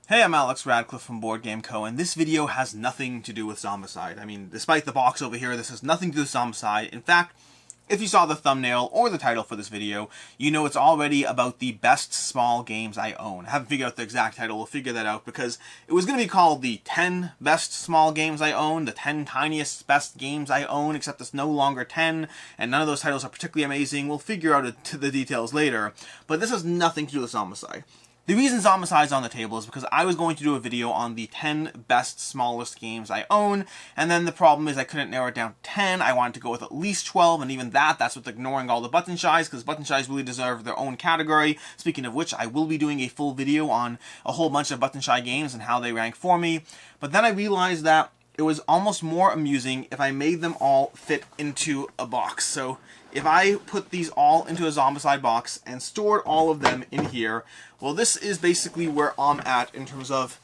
Hey, I'm Alex Radcliffe from Board Game Co., and this video has nothing to do with Zombicide. I mean, despite the box over here, this has nothing to do with Zombicide. In fact, if you saw the thumbnail or the title for this video, you know it's already about the best small games I own. I haven't figured out the exact title. We'll figure that out because it was going to be called the 10 best small games I own, the 10 tiniest best games I own, except it's no longer 10, and none of those titles are particularly amazing. We'll figure out the details later, but this has nothing to do with Zombicide. The reason Zombicide's on the table is because I was going to do a video on the 10 best smallest games I own, and then the problem is I couldn't narrow it down to 10. I wanted to go with at least 12, and even that's with ignoring all the button shies, because button shies really deserve their own category. Speaking of which, I will be doing a full video on a whole bunch of button shy games and how they rank for me. But then I realized that it was almost more amusing if I made them all fit into a box. So if I put these all into a Zombicide box and stored all of them in here, well, this is basically where I'm at in terms of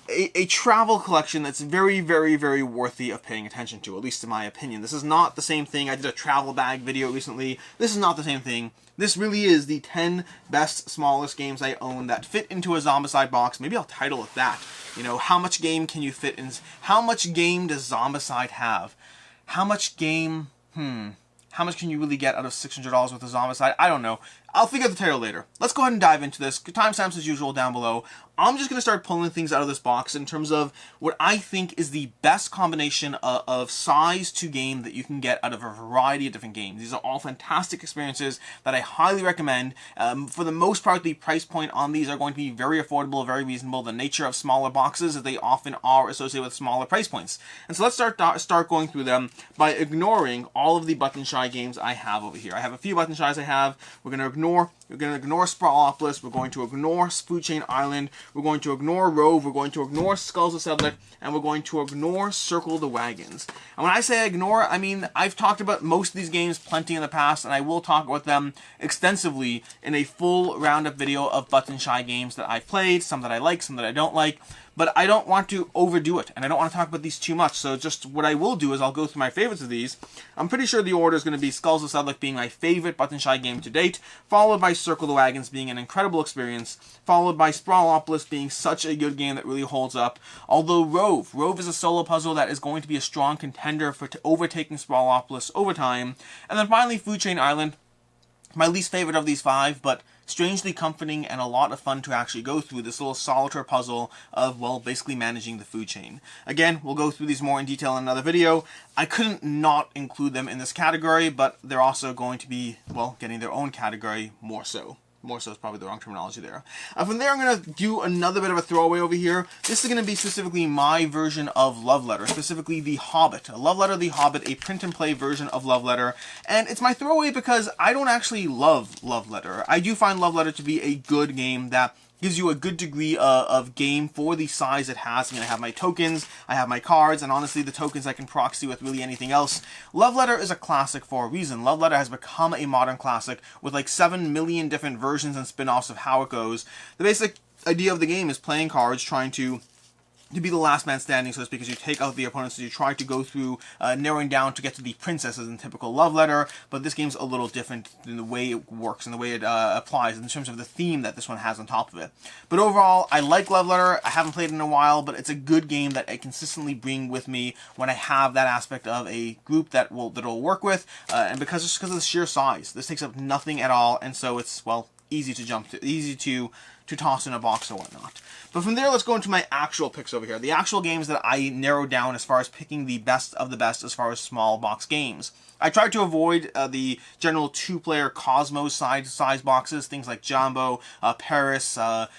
a travel collection that's very, very, very worthy of paying attention to, at least in my opinion. This is not the same thing. I did a travel bag video recently. This is not the same thing. This really is the 10 best smallest games I own that fit into a Zombicide box. Maybe I'll title it that. You know, how much game can you fit in? How much game does Zombicide have? How much game, how much can you really get out of $600 worth of Zombicide? I don't know. I'll figure out the title later. Let's go ahead and dive into this. Timestamps as usual down below. I'm just going to start pulling things out of this box in terms of what I think is the best combination of size to game that you can get out of a variety of different games. These are all fantastic experiences that I highly recommend. For the most part, the price point on these are going to be very affordable, very reasonable. The nature of smaller boxes is they often are associated with smaller price points. And so let's start going through them by ignoring all of the button shy games I have over here. I have a few button shies I have. We're going to ignore Sprawlopolis, we're going to ignore Food Chain Island, we're going to ignore Rove, we're going to ignore Skulls of Sedlec, and we're going to ignore Circle the Wagons. And when I say ignore, I mean I've talked about most of these games plenty in the past, and I will talk about them extensively in a full roundup video of button shy games that I've played, some that I like, some that I don't like. But I don't want to overdo it, and I don't want to talk about these too much, so just what I will do is I'll go through my favorites of these. I'm pretty sure the order is going to be Skulls of Sedlec being my favorite button shy game to date, followed by Circle the Wagons being an incredible experience, followed by Sprawlopolis being such a good game that really holds up, although Rove is a solo puzzle that is going to be a strong contender for overtaking Sprawlopolis over time, and then finally Food Chain Island, my least favorite of these five, but strangely comforting and a lot of fun to actually go through this little solitaire puzzle of, well, basically managing the food chain. Again, we'll go through these more in detail in another video. I couldn't not include them in this category, but they're also going to be, well, getting their own category more so. More so is probably the wrong terminology there. From there, I'm going to do another bit of a throwaway over here. This is going to be specifically my version of Love Letter, specifically The Hobbit. Love Letter, The Hobbit, a print-and-play version of Love Letter. And it's my throwaway because I don't actually love Love Letter. I do find Love Letter to be a good game that gives you a good degree of game for the size it has. I'm going to have my tokens, I have my cards, and honestly the tokens I can proxy with really anything else. Love Letter is a classic for a reason. Love Letter has become a modern classic with like 7 million different versions and spin-offs of how it goes. The basic idea of the game is playing cards, trying to be the last man standing, so to speak, as you take out the opponents as you try to go through narrowing down to get to the princesses in typical Love Letter, but this game's a little different in the way it works and the way it applies in terms of the theme that this one has on top of it. But overall, I like Love Letter. I haven't played it in a while, but it's a good game that I consistently bring with me when I have that aspect of a group that it'll work with, and because of the sheer size. This takes up nothing at all, and so it's, well, easy to jump to, easy to toss in a box or whatnot. But from there, let's go into my actual picks over here. The actual games that I narrowed down as far as picking the best of the best as far as small box games. I tried to avoid the general 2-player Cosmos size boxes, things like Jumbo, Paris,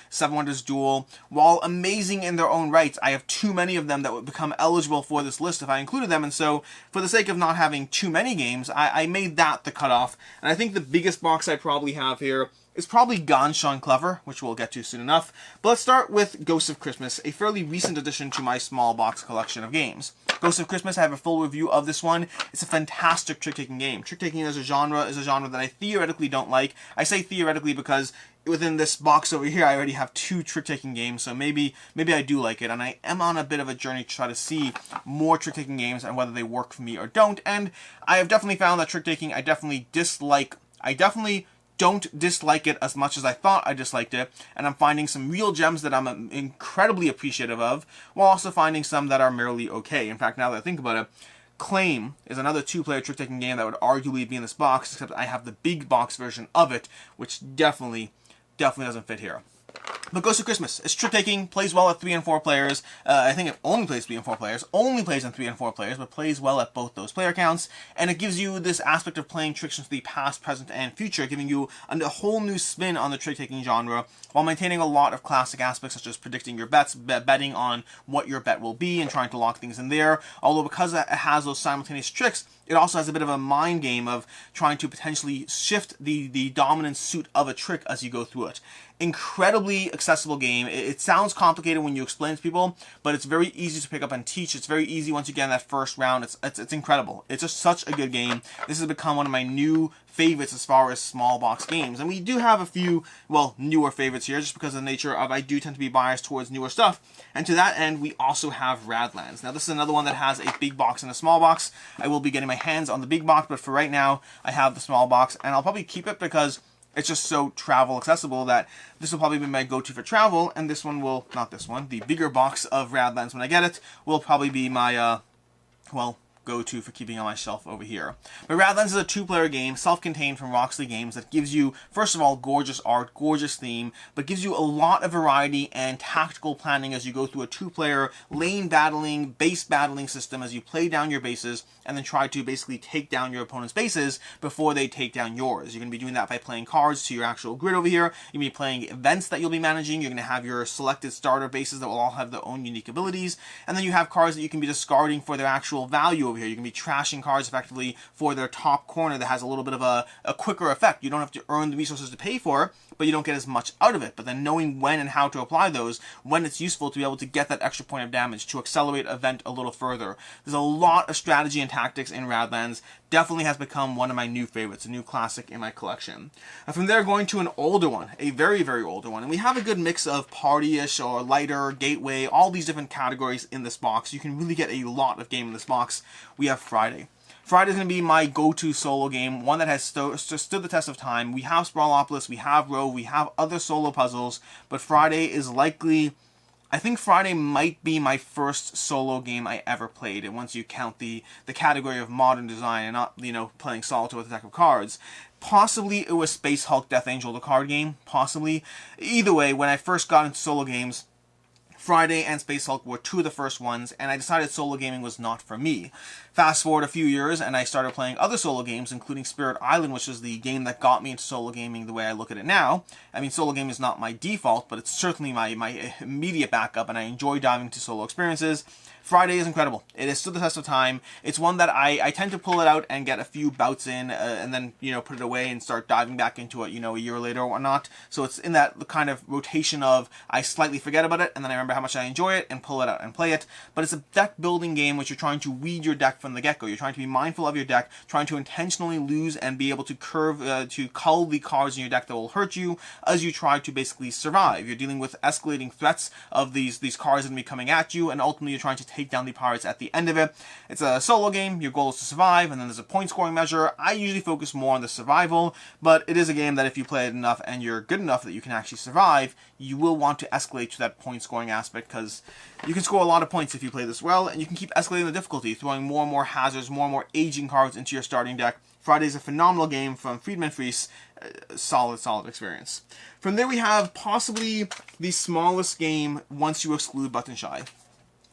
Seven Wonders Duel. While amazing in their own rights, I have too many of them that would become eligible for this list if I included them, and so for the sake of not having too many games, I made that the cutoff. And I think the biggest box I probably have here is probably Gone Shone Clever, which we'll get to soon enough. But let's start with Ghosts of Christmas, a fairly recent addition to my small box collection of games. Ghosts of Christmas, I have a full review of this one. It's a fantastic trick-taking game. Trick-taking as a genre is a genre that I theoretically don't like. I say theoretically because within this box over here, I already have 2 trick-taking games, so maybe I do like it, and I am on a bit of a journey to try to see more trick-taking games and whether they work for me or don't, and I have definitely found that trick-taking I definitely dislike. I definitely don't dislike it as much as I thought I disliked it, and I'm finding some real gems that I'm incredibly appreciative of, while also finding some that are merely okay. In fact, now that I think about it, Claim is another two-player trick-taking game that would arguably be in this box, except I have the big box version of it, which definitely doesn't fit here. But Ghost of Christmas. It's trick-taking, plays well at 3 and 4 players. I think it only plays 3 and 4 players, only plays in 3 and 4 players, but plays well at both those player counts. And it gives you this aspect of playing tricks into the past, present, and future, giving you a whole new spin on the trick-taking genre, while maintaining a lot of classic aspects such as predicting your bets, betting on what your bet will be, and trying to lock things in there. Although because it has those simultaneous tricks, it also has a bit of a mind game of trying to potentially shift the dominant suit of a trick as you go through it. Incredibly accessible game. It sounds complicated when you explain it to people, but it's very easy to pick up and teach. It's very easy once you get in that first round. It's incredible. It's just such a good game. This has become one of my new favorites as far as small box games. And we do have a few, well, newer favorites here, just because of the nature of I do tend to be biased towards newer stuff. And to that end, we also have Radlands. Now, this is another one that has a big box and a small box. I will be getting my hands on the big box, but for right now, I have the small box, and I'll probably keep it because it's just so travel accessible that this will probably be my go-to for travel, and this one will, not this one, the bigger box of Radlands when I get it, will probably be my, well, go-to for keeping on my shelf over here. But Radlands is a two-player game, self-contained from Roxley Games, that gives you, first of all, gorgeous art, gorgeous theme, but gives you a lot of variety and tactical planning as you go through a two-player lane battling, base battling system as you play down your bases and then try to basically take down your opponent's bases before they take down yours. You're going to be doing that by playing cards to your actual grid over here. You're going to be playing events that you'll be managing. You're going to have your selected starter bases that will all have their own unique abilities, and then you have cards that you can be discarding for their actual value over here. You can be trashing cards effectively for their top corner that has a little bit of a quicker effect. You don't have to earn the resources to pay for it, but you don't get as much out of it. But then knowing when and how to apply those, when it's useful to be able to get that extra point of damage, to accelerate an event a little further. There's a lot of strategy and tactics in Radlands. Definitely has become one of my new favorites, a new classic in my collection. And from there, going to an older one, a very, very older one. And we have a good mix of party-ish or lighter, gateway, all these different categories in this box. You can really get a lot of game in this box. We have Friday. Friday is going to be my go-to solo game, one that has stood the test of time. We have Sprawlopolis, we have Rove, we have other solo puzzles, but Friday is likely, I think Friday might be my first solo game I ever played, and once you count the category of modern design and not, you know, playing solitaire with a deck of cards. Possibly it was Space Hulk Death Angel, the card game, possibly. Either way, when I first got into solo games, Friday and Space Hulk were two of the first ones, and I decided solo gaming was not for me. Fast forward a few years, and I started playing other solo games, including Spirit Island, which is the game that got me into solo gaming the way I look at it now. I mean, solo gaming is not my default, but it's certainly my immediate backup, and I enjoy diving into solo experiences. Friday is incredible. It has stood the test of time. It's one that I tend to pull it out and get a few bouts in, and then, you know, put it away and start diving back into it, you know, a year later or whatnot. So it's in that kind of rotation of I slightly forget about it, and then I remember how much I enjoy it and pull it out and play it. But it's a deck building game which you're trying to weed your deck from the get-go. You're trying to be mindful of your deck, trying to intentionally lose and be able to to cull the cards in your deck that will hurt you as you try to basically survive. You're dealing with escalating threats of these cards that will be coming at you, and ultimately you're trying to take down the pirates at the end of it. It's a solo game. Your goal is to survive, and then there's a point scoring measure. I usually focus more on the survival, but it is a game that if you play it enough and you're good enough that you can actually survive, you will want to escalate to that point scoring aspect, because you can score a lot of points if you play this well, and you can keep escalating the difficulty, throwing more and more hazards, more and more aging cards into your starting deck. Friday is a phenomenal game from Friedman Fries. Solid experience. From there we have possibly the smallest game once you exclude Button Shy,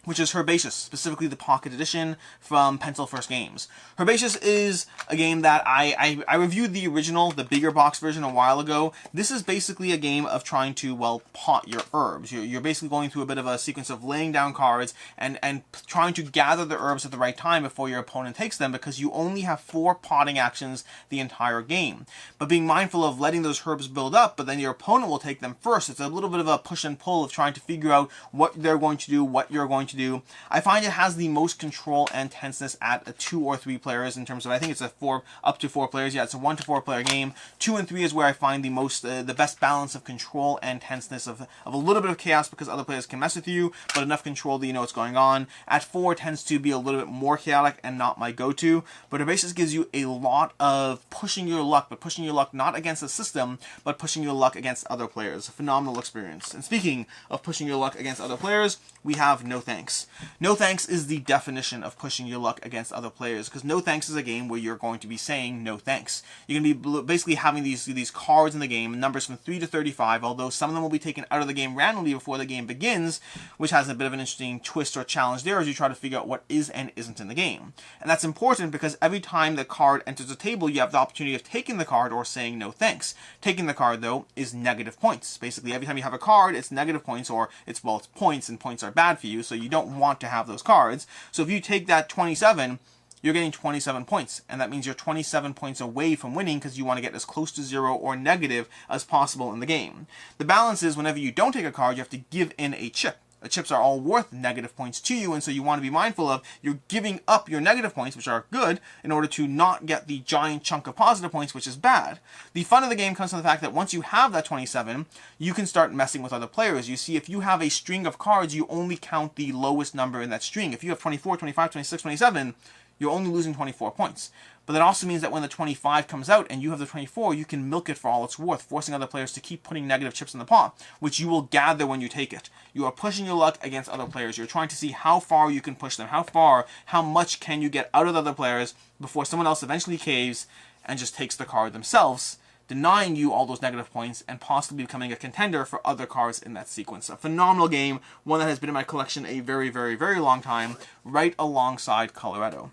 which is Herbaceous, specifically the Pocket Edition from Pencil First Games. Herbaceous is a game that I reviewed the original, the bigger box version a while ago. This is basically a game of trying to, well, pot your herbs. You're basically going through a bit of a sequence of laying down cards and trying to gather the herbs at the right time before your opponent takes them, because you only have 4 potting actions the entire game. But being mindful of letting those herbs build up, but then your opponent will take them first. It's a little bit of a push and pull of trying to figure out what they're going to do, what you're going to to do. I find it has the most control and tenseness at 2 or 3 players in terms of, I think it's up to 4 players. Yeah, it's a 1 to 4 player game. 2 and 3 is where I find the best balance of control and tenseness of a little bit of chaos because other players can mess with you, but enough control that you know what's going on. At 4 tends to be a little bit more chaotic and not my go-to, but Herbaceous gives you a lot of pushing your luck, but pushing your luck not against the system, but pushing your luck against other players. A phenomenal experience. And speaking of pushing your luck against other players, we have No Thanks. No Thanks is the definition of pushing your luck against other players, because No Thanks is a game where you're going to be saying no thanks. You're going to be basically having these cards in the game, numbers from 3 to 35, although some of them will be taken out of the game randomly before the game begins, which has a bit of an interesting twist or challenge there as you try to figure out what is and isn't in the game. And that's important because every time the card enters the table, you have the opportunity of taking the card or saying no thanks. Taking the card, though, is negative points. Basically, every time you have a card, it's negative points, or it's points, and points are bad for you, so you don't want to have those cards. So if you take that 27, you're getting 27 points, and that means you're 27 points away from winning because you want to get as close to 0 or negative as possible in the game. The balance is whenever you don't take a card, you have to give in a chip. The chips are all worth negative points to you, and so you want to be mindful of you're giving up your negative points, which are good, in order to not get the giant chunk of positive points, which is bad. The fun of the game comes from the fact that once you have that 27, you can start messing with other players. You see, if you have a string of cards, you only count the lowest number in that string. If you have 24, 25, 26, 27, you're only losing 24 points. But that also means that when the 25 comes out and you have the 24, you can milk it for all it's worth, forcing other players to keep putting negative chips in the pot, which you will gather when you take it. You are pushing your luck against other players. You're trying to see how far you can push them, how much can you get out of the other players before someone else eventually caves and just takes the card themselves, denying you all those negative points and possibly becoming a contender for other cards in that sequence. A phenomenal game, one that has been in my collection a very, very, very long time, right alongside Coloretto.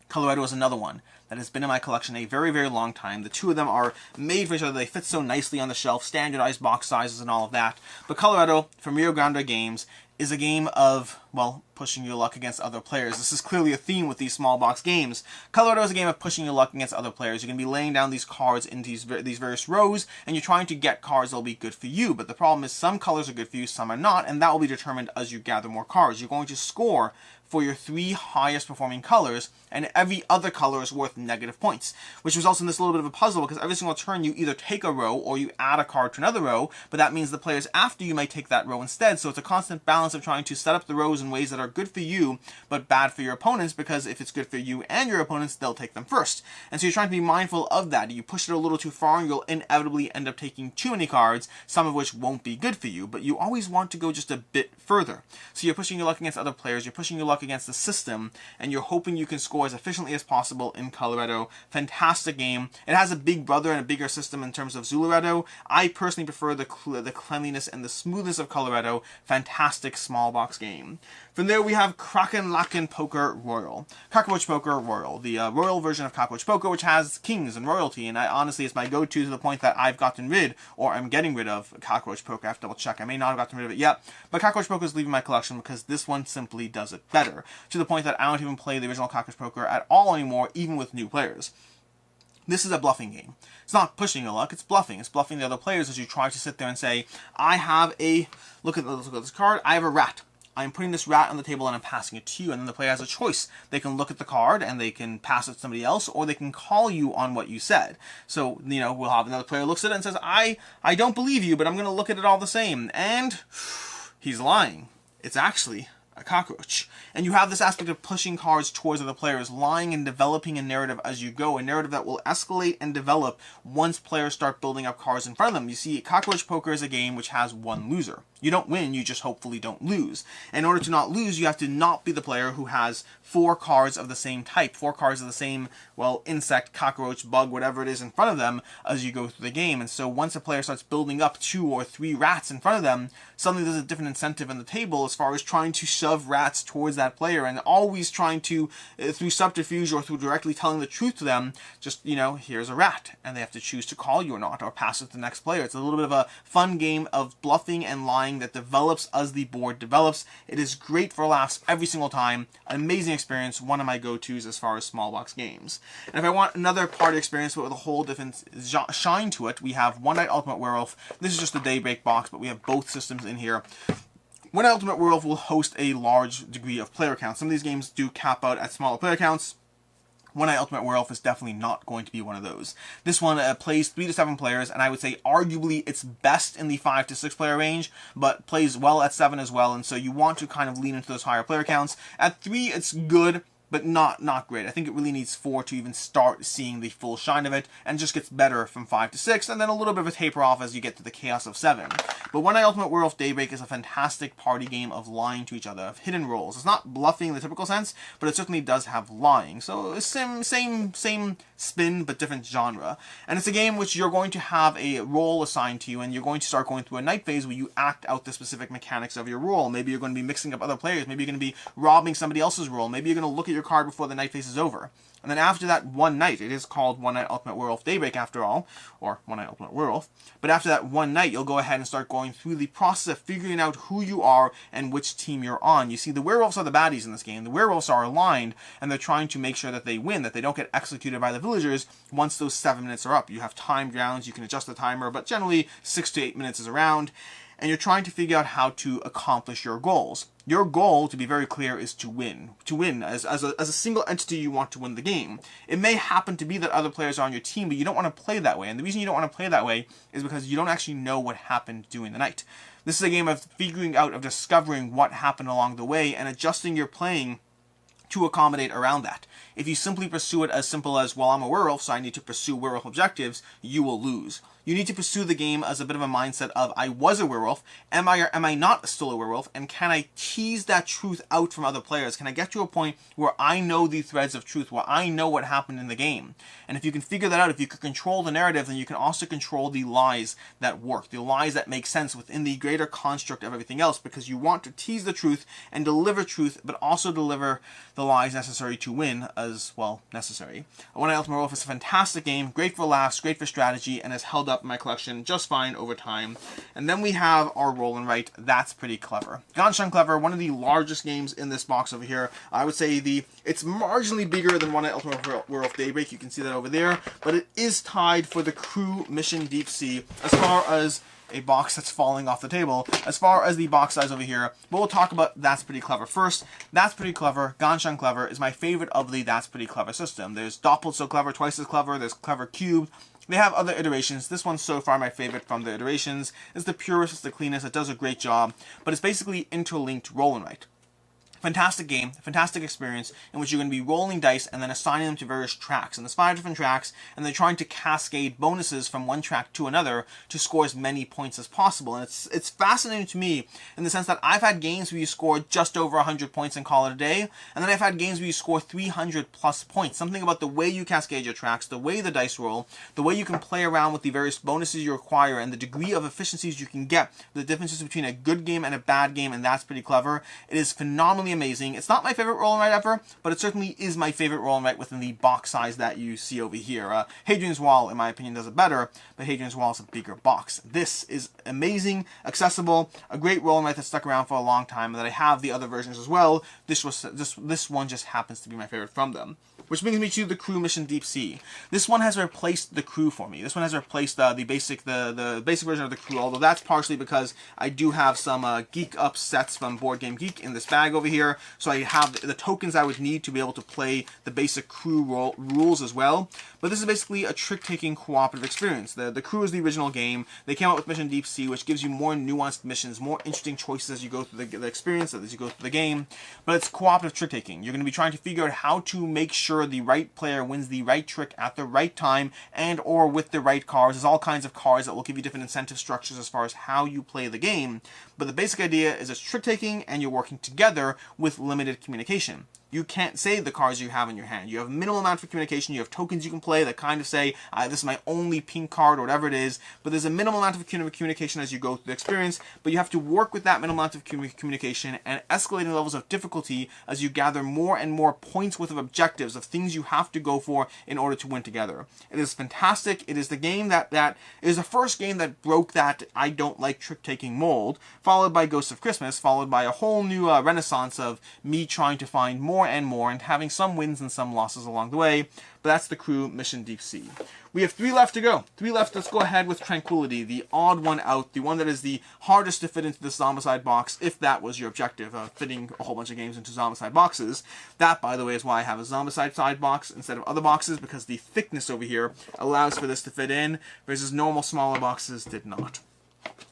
Coloretto is another one that has been in my collection a very, very long time. The two of them are made for each other. They fit so nicely on the shelf, standardized box sizes and all of that. But Coloretto, from Rio Grande Games, is a game of, well, pushing your luck against other players. This is clearly a theme with these small box games. Coloretto is a game of pushing your luck against other players. You're going to be laying down these cards into these various rows, and you're trying to get cards that will be good for you. But the problem is some colors are good for you, some are not, and that will be determined as you gather more cards. You're going to score for your 3 highest performing colors, and every other color is worth negative points, which results in this little bit of a puzzle because every single turn you either take a row or you add a card to another row, but that means the players after you might take that row instead, so it's a constant balance of trying to set up the rows in ways that are good for you, but bad for your opponents, because if it's good for you and your opponents, they'll take them first. And so you're trying to be mindful of that. You push it a little too far and you'll inevitably end up taking too many cards, some of which won't be good for you, but you always want to go just a bit further. So you're pushing your luck against other players, you're pushing your luck against the system, and you're hoping you can score as efficiently as possible in Coloretto. Fantastic game. It has a big brother and a bigger system in terms of Coloretto. I personally prefer the cleanliness and the smoothness of Coloretto. Fantastic small box game. From there we have Kraken Poker Royal. Cockroach Poker Royal. The royal version of Cockroach Poker, which has kings and royalty, and honestly it's my go-to to the point that I've gotten rid, or I'm getting rid of, Cockroach Poker. I have to double check. I may not have gotten rid of it yet, but Cockroach Poker is leaving my collection because this one simply does it better, to the point that I don't even play the original Cockroach Poker at all anymore, even with new players. This is a bluffing game. It's not pushing your luck, it's bluffing. It's bluffing the other players as you try to sit there and say, I have a, look at this card, I have a rat. I'm putting this rat on the table and I'm passing it to you, and then the player has a choice. They can look at the card and they can pass it to somebody else, or they can call you on what you said. So, you know, we'll have another player looks at it and says, I don't believe you, but I'm going to look at it all the same. And he's lying. It's actually a cockroach. And you have this aspect of pushing cards towards other players, lying and developing a narrative as you go, a narrative that will escalate and develop once players start building up cards in front of them. You see, Cockroach Poker is a game which has one loser. You don't win, you just hopefully don't lose. In order to not lose, you have to not be the player who has 4 cards of the same type, 4 cards of the same, well, insect, cockroach, bug, whatever it is in front of them as you go through the game. And so once a player starts building up 2 or 3 rats in front of them, suddenly there's a different incentive in the table as far as trying to shove rats towards that player, and always trying to, through subterfuge or through directly telling the truth to them, just, you know, here's a rat, and they have to choose to call you or not, or pass it to the next player. It's a little bit of a fun game of bluffing and lying that develops as the board develops. It is great for laughs every single time. An amazing experience, one of my go-tos as far as small box games. And if I want another party experience but with a whole different shine to it, we have One Night Ultimate Werewolf. This is just a Daybreak box, but we have both systems in here. One Night Ultimate Werewolf will host a large degree of player count. Some of these games do cap out at smaller player counts. One Night Ultimate Werewolf is definitely not going to be one of those. This one plays 3 to 7 players, and I would say arguably it's best in the 5 to 6 player range, but plays well at 7 as well, and so you want to kind of lean into those higher player counts. At 3, it's good, but not great. I think it really needs 4 to even start seeing the full shine of it, and just gets better from 5 to 6, and then a little bit of a taper off as you get to the chaos of 7. But One Night Ultimate Werewolf Daybreak is a fantastic party game of lying to each other, of hidden roles. It's not bluffing in the typical sense, but it certainly does have lying. So same spin, but different genre. And it's a game which you're going to have a role assigned to you, and you're going to start going through a night phase where you act out the specific mechanics of your role. Maybe you're going to be mixing up other players. Maybe you're going to be robbing somebody else's role. Maybe you're going to look at your card before the night phase is over. And then after that one night, it is called One Night Ultimate Werewolf Daybreak after all, or One Night Ultimate Werewolf, but after that one night, you'll go ahead and start going through the process of figuring out who you are and which team you're on. You see, the werewolves are the baddies in this game. The werewolves are aligned, and they're trying to make sure that they win, that they don't get executed by the villagers once those 7 minutes are up. You have timed rounds, you can adjust the timer, but generally 6 to 8 minutes is a round, and you're trying to figure out how to accomplish your goals. Your goal, to be very clear, is to win. To win. As a single entity, you want to win the game. It may happen to be that other players are on your team, but you don't want to play that way. And the reason you don't want to play that way is because you don't actually know what happened during the night. This is a game of figuring out, of discovering what happened along the way, and adjusting your playing to accommodate around that. If you simply pursue it as simple as, well, I'm a werewolf, so I need to pursue werewolf objectives, you will lose. You need to pursue the game as a bit of a mindset of, I was a werewolf, am I or am I not still a werewolf, and can I tease that truth out from other players? Can I get to a point where I know the threads of truth, where I know what happened in the game? And if you can figure that out, if you can control the narrative, then you can also control the lies that work, the lies that make sense within the greater construct of everything else, because you want to tease the truth and deliver truth, but also deliver the lies necessary to win as well necessary. One Night Ultimate Werewolf is a fantastic game, great for laughs, great for strategy, and has held up in my collection just fine over time. And then we have our roll and write. That's pretty clever. Ganshan Clever, one of the largest games in this box over here. I would say it's marginally bigger than One Night Ultimate Werewolf Daybreak. You can see that over there, but it is tied for the Crew Mission Deep Sea as far as a box that's falling off the table. As far as the box size over here, but we'll talk about That's Pretty Clever first. That's Pretty Clever, Ganshan Clever, is my favorite of the That's Pretty Clever system. There's Doppelt So Clever, twice as clever. There's Clever Cubed. They have other iterations. This one's so far my favorite from the iterations. It's the purest, it's the cleanest, it does a great job, but it's basically interlinked roll and write. Fantastic game, fantastic experience in which you're going to be rolling dice and then assigning them to various tracks. And there's 5 different tracks, and they're trying to cascade bonuses from one track to another to score as many points as possible. And it's fascinating to me in the sense that I've had games where you score just over 100 points and call it a day, and then I've had games where you score 300 plus points. Something about the way you cascade your tracks, the way the dice roll, the way you can play around with the various bonuses you require, and the degree of efficiencies you can get, the differences between a good game and a bad game, and That's Pretty Clever. It is phenomenally amazing. It's not my favorite roll and write ever, but it certainly is my favorite roll and write within the box size that you see over here. Hadrian's Wall, in my opinion, does it better, but Hadrian's Wall is a bigger box. This is amazing, accessible, a great roll and write that stuck around for a long time, and that I have the other versions as well. This one just happens to be my favorite from them. Which brings me to the Crew Mission Deep Sea. This one has replaced the Crew for me. This one has replaced the basic version of the Crew, although that's partially because I do have some Geek Up sets from Board Game Geek in this bag over here, so I have the tokens I would need to be able to play the basic Crew rules as well. But this is basically a trick-taking cooperative experience. The Crew is the original game. They came out with Mission Deep Sea, which gives you more nuanced missions, more interesting choices as you go through the experience, as you go through the game. But it's cooperative trick-taking. You're going to be trying to figure out how to make sure the right player wins the right trick at the right time and or with the right cards. There's all kinds of cards that will give you different incentive structures as far as how you play the game. But the basic idea is it's trick-taking and you're working together with limited communication. You can't say the cards you have in your hand. You have a minimal amount of communication. You have tokens you can play that kind of say, this is my only pink card or whatever it is. But there's a minimal amount of communication as you go through the experience. But you have to work with that minimal amount of communication and escalating levels of difficulty as you gather more and more points worth of objectives, of things you have to go for in order to win together. It is fantastic. It is the game that is the first game that broke that I don't like trick-taking mold, followed by Ghosts of Christmas, followed by a whole new renaissance of me trying to find more more and more, and having some wins and some losses along the way. But that's the crew mission Deep Sea. We have 3 left to go. 3 left. Let's go ahead with Tranquility, the odd one out, the one that is the hardest to fit into the Zombicide box, if that was your objective, fitting a whole bunch of games into Zombicide boxes. That, by the way, is why I have a Zombicide side box instead of other boxes, because the thickness over here allows for this to fit in, versus normal smaller boxes did not.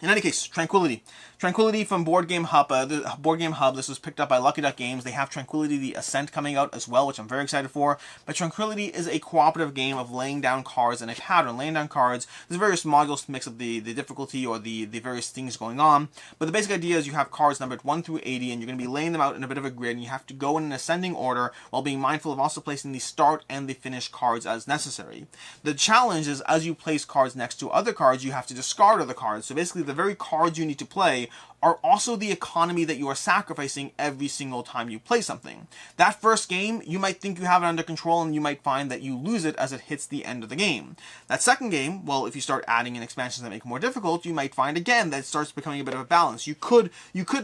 In any case, Tranquility. Tranquility from Board Game Hub. This was picked up by Lucky Duck Games. They have Tranquility the Ascent coming out as well, which I'm very excited for. But Tranquility is a cooperative game of laying down cards in a pattern. Laying down cards. There's various modules to mix up the difficulty or the various things going on. But the basic idea is you have cards numbered 1 through 80, and you're going to be laying them out in a bit of a grid, and you have to go in an ascending order while being mindful of also placing the start and the finish cards as necessary. The challenge is, as you place cards next to other cards, you have to discard other cards. So basically, the very cards you need to play are also the economy that you are sacrificing every single time you play something. That first game, you might think you have it under control, and you might find that you lose it as it hits the end of the game. That second game, well, if you start adding in expansions that make it more difficult, you might find again that it starts becoming a bit of a balance. You could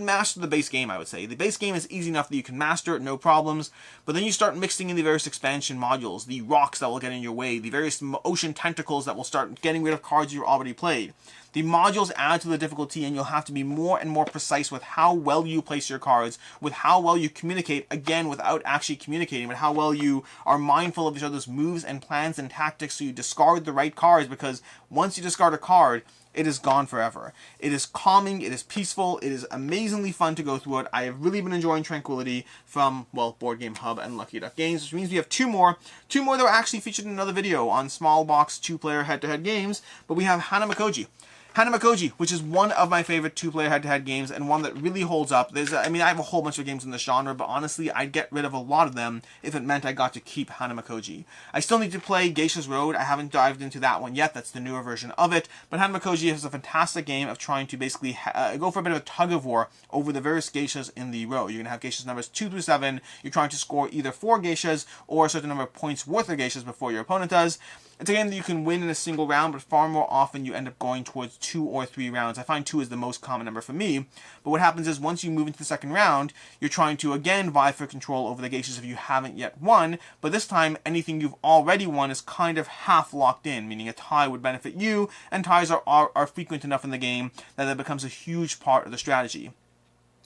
master the base game, I would say. The base game is easy enough that you can master it, no problems, but then you start mixing in the various expansion modules, the rocks that will get in your way, the various ocean tentacles that will start getting rid of cards you've already played. The modules add to the difficulty, and you'll have to be more and more precise with how well you place your cards, with how well you communicate, again, without actually communicating, but how well you are mindful of each other's moves and plans and tactics so you discard the right cards, because once you discard a card, it is gone forever. It is calming, it is peaceful, it is amazingly fun to go through it. I have really been enjoying Tranquility from, well, Board Game Hub and Lucky Duck Games, which means we have 2 more. 2 more that were actually featured in another video on small box 2-player head-to-head games, but we have Hanamikoji. Hanamikoji, which is one of my favorite 2-player head-to-head games, and one that really holds up. I have a whole bunch of games in this genre, but honestly, I'd get rid of a lot of them if it meant I got to keep Hanamikoji. I still need to play Geisha's Road. I haven't dived into that one yet. That's the newer version of it. But Hanamikoji is a fantastic game of trying to basically go for a bit of a tug-of-war over the various geishas in the row. You're going to have geishas numbers 2 through 7. You're trying to score either 4 geishas or a certain number of points worth of geishas before your opponent does. It's a game that you can win in a single round, but far more often you end up going towards 2 or 3 rounds. I find 2 is the most common number for me. But what happens is once you move into the second round, you're trying to again vie for control over the geishas if you haven't yet won. But this time, anything you've already won is kind of half locked in, meaning a tie would benefit you, and ties are frequent enough in the game that it becomes a huge part of the strategy.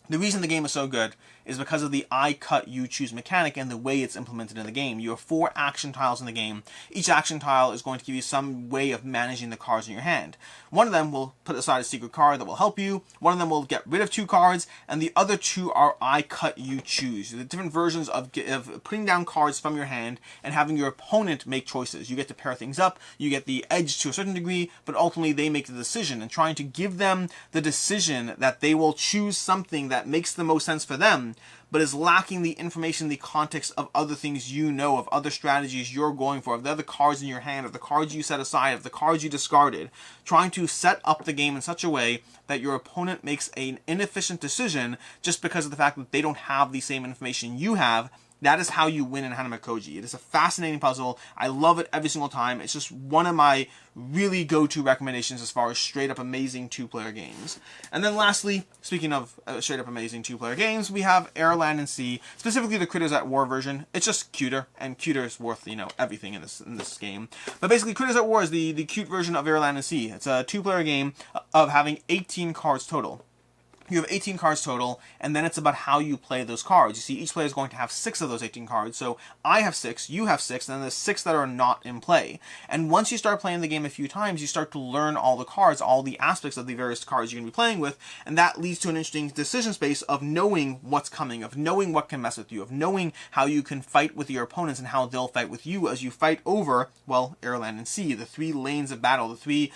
The reason the game is so good is because of the I cut, you choose mechanic and the way it's implemented in the game. You have 4 action tiles in the game. Each action tile is going to give you some way of managing the cards in your hand. One of them will put aside a secret card that will help you. One of them will get rid of 2 cards, and the other 2 are I cut, you choose. The different versions of putting down cards from your hand and having your opponent make choices. You get to pair things up, you get the edge to a certain degree, but ultimately they make the decision, and trying to give them the decision that they will choose something that makes the most sense for them, but is lacking the information, the context of other things you know, of other strategies you're going for, of the other cards in your hand, of the cards you set aside, of the cards you discarded. Trying to set up the game in such a way that your opponent makes an inefficient decision just because of the fact that they don't have the same information you have. That is how you win in Hanamikoji. It is a fascinating puzzle. I love it every single time. It's just one of my really go-to recommendations as far as straight-up amazing 2-player games. And then lastly, speaking of straight-up amazing 2-player games, we have Air, Land, and Sea, specifically the Critters at War version. It's just cuter, and cuter is worth, everything in this game. But basically, Critters at War is the cute version of Air, Land, and Sea. It's a 2-player game of having 18 cards total. You have 18 cards total, and then it's about how you play those cards. You see, each player is going to have 6 of those 18 cards, so I have 6, you have 6, and then there's 6 that are not in play. And once you start playing the game a few times, you start to learn all the cards, all the aspects of the various cards you're going to be playing with, and that leads to an interesting decision space of knowing what's coming, of knowing what can mess with you, of knowing how you can fight with your opponents and how they'll fight with you as you fight over, well, Air, Land, and Sea, the 3 lanes of battle, the 3...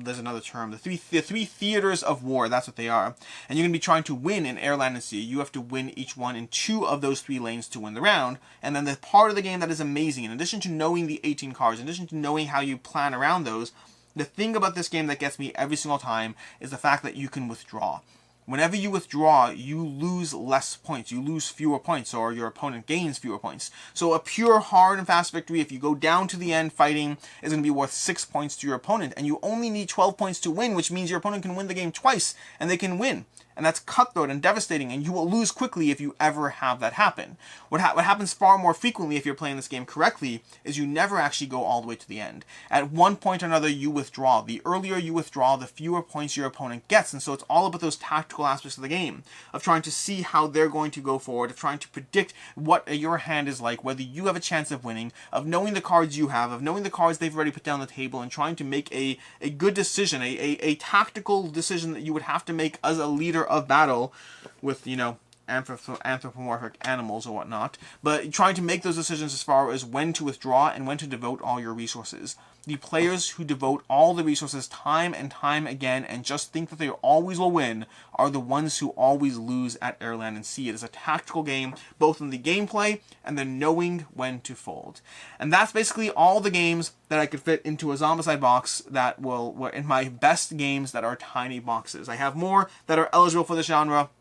there's another term, the three theaters of war, that's what they are. And you're going to be trying to win in Air, Land, and Sea. You have to win each one in 2 of those 3 lanes to win the round. And then the part of the game that is amazing, in addition to knowing the 18 cards, in addition to knowing how you plan around those, the thing about this game that gets me every single time is the fact that you can withdraw. Whenever you withdraw, you lose less points. You lose fewer points, or your opponent gains fewer points. So a pure, hard, and fast victory, if you go down to the end fighting, is going to be worth 6 points to your opponent. And you only need 12 points to win, which means your opponent can win the game twice, and they can win. and that's cutthroat and devastating, and you will lose quickly if you ever have that happen. What happens far more frequently if you're playing this game correctly is you never actually go all the way to the end. At one point or another, you withdraw. The earlier you withdraw, the fewer points your opponent gets, and so it's all about those tactical aspects of the game, of trying to see how they're going to go forward, of trying to predict what your hand is like, whether you have a chance of winning, of knowing the cards you have, of knowing the cards they've already put down on the table, and trying to make a good decision, a tactical decision that you would have to make as a leader of battle with, you know, anthropomorphic animals or whatnot, but trying to make those decisions as far as when to withdraw and when to devote all your resources. The players who devote all the resources time and time again and just think that they always will win are the ones who always lose at Air, Land, and Sea. It is a tactical game, both in the gameplay and then knowing when to fold. And that's basically all the games that I could fit into a Zombicide box that were in my best games that are tiny boxes. I have more that are eligible for the genre.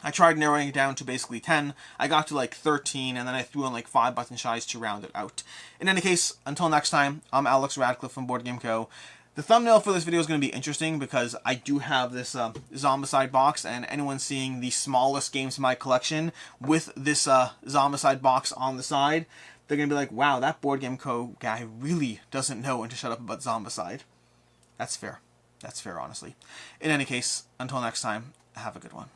I tried narrowing it down to basically 10. I got to like 13, and then I threw in like 5 button shies to round it out. In any case, until next time, I'm Alex Radcliffe from Board Game Co. The thumbnail for this video is going to be interesting because I do have this Zombicide box, and anyone seeing the smallest games in my collection with this Zombicide box on the side, they're going to be like, wow, that Board Game Co. guy really doesn't know when to shut up about Zombicide. That's fair. That's fair, honestly. In any case, until next time, have a good one.